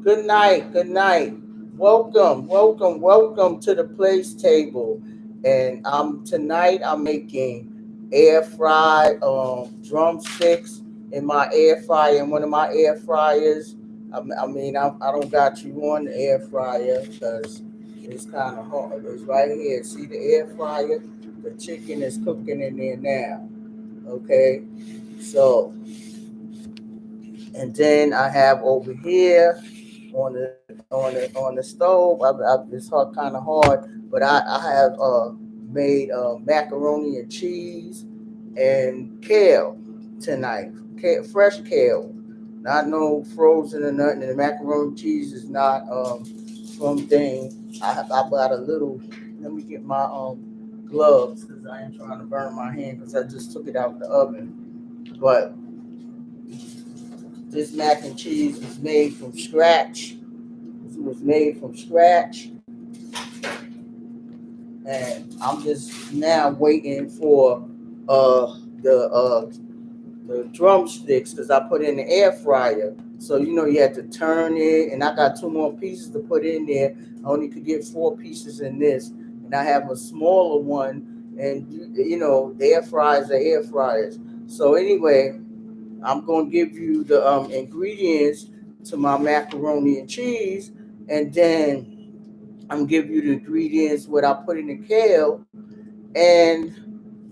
Good night. Good night. Welcome to the place table. And tonight I'm making air fried drumsticks in my air fryer. In one of my air fryers. I don't got you on the air fryer because it's kind of hard. It's right here. See the air fryer? The chicken is cooking in there now. Okay, so and then I have over here on the stove. It's kind of hard, but I have made macaroni and cheese and kale tonight. Fresh kale, not no frozen or nothing. And the macaroni and cheese is not from thing. I bought a little. Let me get my gloves because I ain't trying to burn my hand because I just took it out the oven. But this mac and cheese was made from scratch. It was made from scratch, and I'm just now waiting for uh the uh the drumsticks because I put in the air fryer. So you had to turn it, and I got two more pieces to put in there. I only could get four pieces in this, and I have a smaller one. And the air fryers are air fryers. So anyway, I'm gonna give you the ingredients to my macaroni and cheese, and then I'm give you the ingredients what I put in the kale and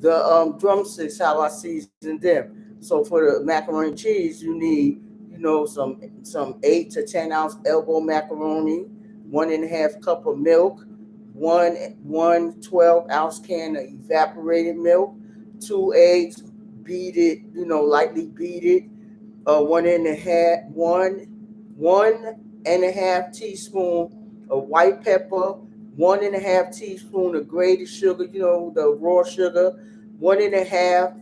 the drumsticks how I season them. So for the macaroni and cheese, you need some 8 to 10 ounce elbow macaroni, 1.5 cup of milk, one 12 ounce can of evaporated milk, 2 eggs, beat it, lightly beat it, one and a half teaspoon of white pepper, 1.5 teaspoon of grated sugar, the raw sugar, 1.5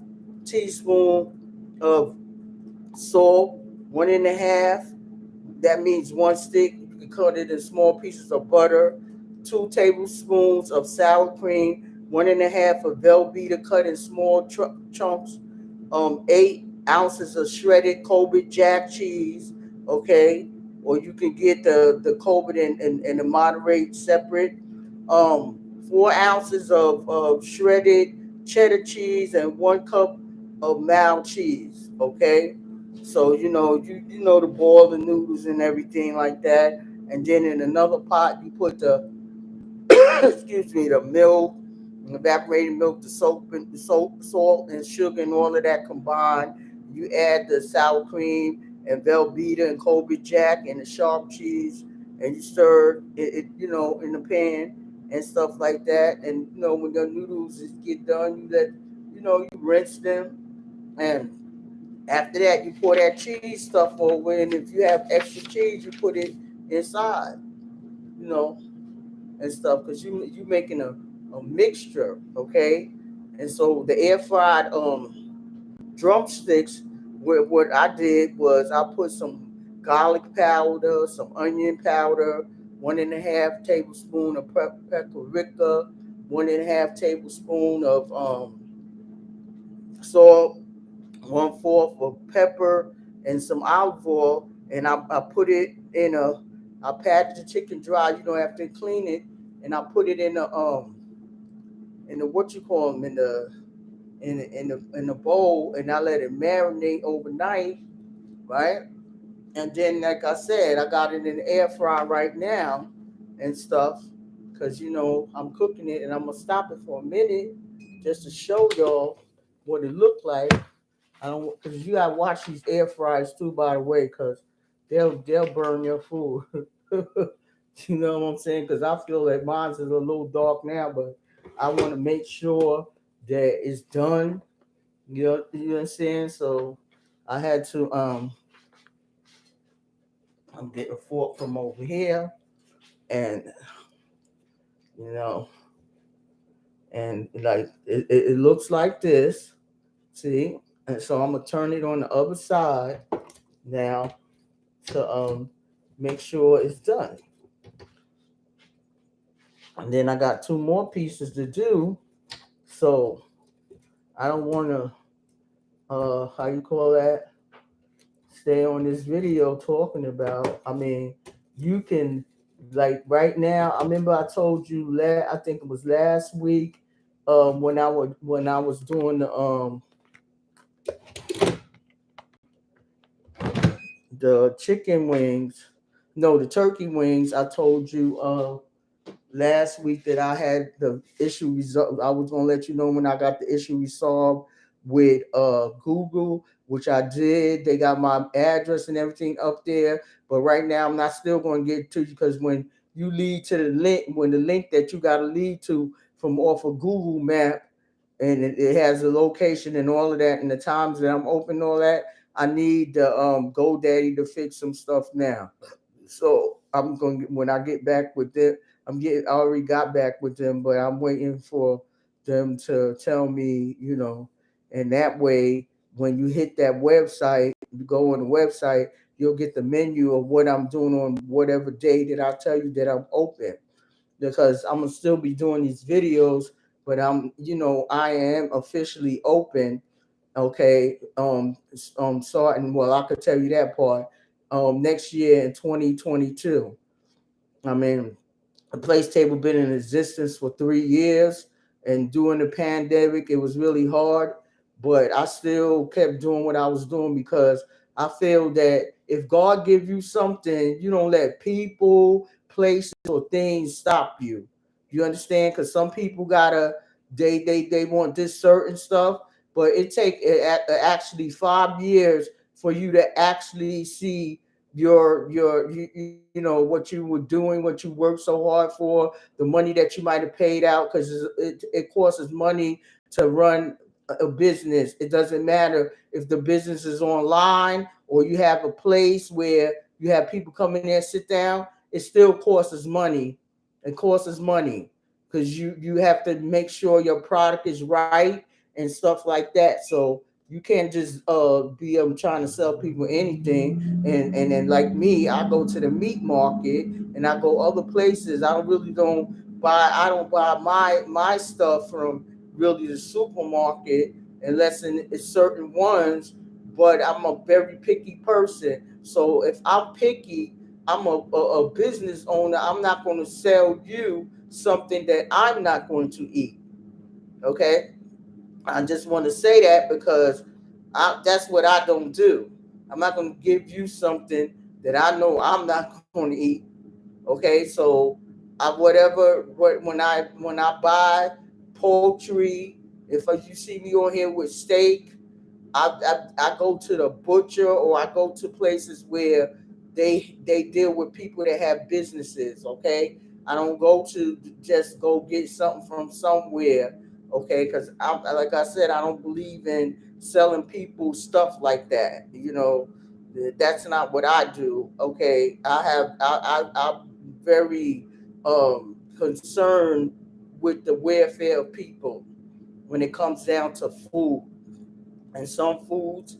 teaspoon of salt, 1.5. That means one stick. You can cut it in small pieces of butter, 2 tablespoons of sour cream, 1.5 of Velveeta cut in small chunks, 8 ounces of shredded Colbert Jack cheese, okay, or you can get the Colbert and the moderate separate, 4 ounces of shredded cheddar cheese, and 1 cup of mild cheese, okay. So you know to boil the noodles and everything like that, and then in another pot you put the excuse me, the milk, evaporated milk, the soap, and the salt and sugar and all of that combined. You add the sour cream and Velveeta and Colby Jack and the sharp cheese, and you stir it in the pan and stuff like that. And when the noodles get done, you rinse them, and after that you pour that cheese stuff over, and if you have extra cheese, you put it inside. You know, and stuff because you making a mixture, okay? And so the air fried drumsticks, what I did was I put some garlic powder, some onion powder, 1.5 tablespoon of paprika, 1.5 tablespoon of salt, 1/4 of pepper, and some olive oil, and I put it in a. I pat the chicken dry. You don't have to clean it, and I put it in the what you call them in the bowl, and I let it marinate overnight, right? And then, like I said, I got it in the air fryer right now, and stuff, because I'm cooking it, and I'm gonna stop it for a minute just to show y'all what it looked like. I don't because you gotta watch these air fryers too, by the way, because they'll burn your food. You know what I'm saying? Because I feel that mine's is a little dark now, but I want to make sure that it's done. You know what I'm saying? So I had to I'm getting a fork from over here, and you know, and like it looks like this. See, and so I'm gonna turn it on the other side now to make sure it's done. And then I got two more pieces to do. So I don't want to how you call that, stay on this video talking about. I mean, you can, like right now. I remember I told you I think it was last week, when I was doing the chicken wings, no, the turkey wings. I told you last week that I had the issue resolved. I was gonna let you know when I got the issue resolved with Google, which I did. They got my address and everything up there, but right now I'm not still gonna get to you because when you lead to the link, when the link that you gotta lead to from off of Google Map, and it has the location and all of that and the times that I'm open and all that. I need the GoDaddy to fix some stuff now. So I'm going to, when I get back with them, I already got back with them, but I'm waiting for them to tell me, and that way when you hit that website, you go on the website, you'll get the menu of what I'm doing on whatever day that I tell you that I'm open, because I'm gonna still be doing these videos, but I am officially open. Okay, starting, well, I could tell you that part. Next year in 2022. I mean, the place table been in existence for 3 years, and during the pandemic, it was really hard, but I still kept doing what I was doing because I feel that if God give you something, you don't let people, places, or things stop you. You understand? Because some people gotta they want this certain stuff, but it take actually 5 years for you to actually see what you were doing, what you worked so hard for, the money that you might have paid out, because it costs money to run a business. It doesn't matter if the business is online or you have a place where you have people come in there, sit down. It still costs money. It costs money because you have to make sure your product is right and stuff like that. So you can't just be trying to sell people anything. And then like me, I go to the meat market and I go other places. I don't buy my stuff from really the supermarket unless in it's certain ones. But I'm a very picky person. So if I'm picky, I'm a business owner. I'm not going to sell you something that I'm not going to eat. Okay, I just want to say that because that's what I don't do. I'm not going to give you something that I know I'm not going to eat. Okay, so when I buy poultry, if you see me on here with steak, I go to the butcher, or I go to places where they deal with people that have businesses. Okay, I don't go to just go get something from somewhere. Okay, because like I said, I don't believe in selling people stuff like that. That's not what I do. Okay, I'm very concerned with the welfare of people when it comes down to food, and some foods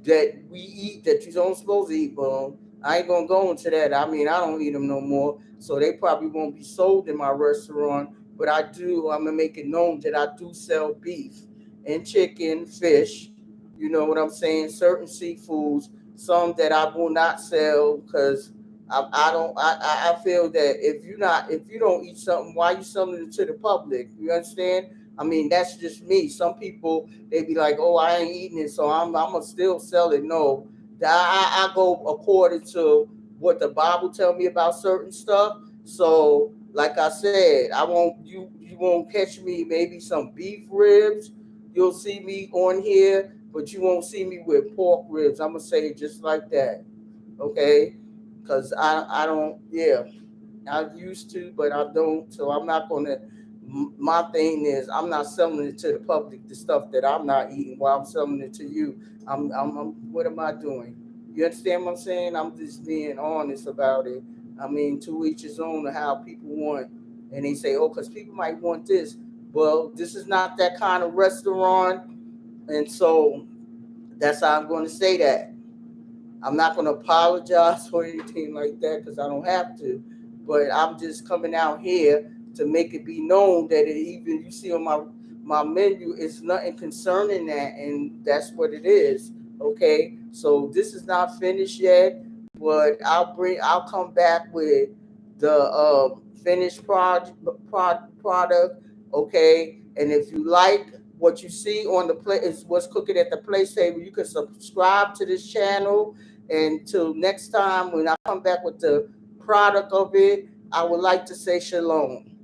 that we eat that you don't supposed to eat, but I ain't gonna go into that. I mean, I don't eat them no more, so they probably won't be sold in my restaurant. But I do. I'm gonna make it known that I do sell beef and chicken, fish. You know what I'm saying? Certain seafoods, some that I will not sell because I don't. I feel that if you don't eat something, why you selling it to the public? You understand? I mean, that's just me. Some people, they be like, "Oh, I ain't eating it, so I'm gonna still sell it." No, I go according to what the Bible tell me about certain stuff. So, like I said, I won't you won't catch me maybe some beef ribs. You'll see me on here, but you won't see me with pork ribs. I'm gonna say it just like that, okay? Because I don't, yeah. I used to, but I don't. So I'm not gonna. My thing is, I'm not selling it to the public. The stuff that I'm not eating, while I'm selling it to you, what am I doing? You understand what I'm saying? I'm just being honest about it. I mean, to each his own of how people want, and they say, oh, because people might want this. Well, this is not that kind of restaurant, and so that's how I'm going to say that. I'm not going to apologize for anything like that because I don't have to. But I'm just coming out here to make it be known that even you see on my menu, it's nothing concerning that, and that's what it is. Okay, so this is not finished yet. but I'll come back with the finished product. Okay, and if you like what you see on the play is what's cooking at the place table, you can subscribe to this channel. And till next time, when I come back with the product of it, I would like to say shalom.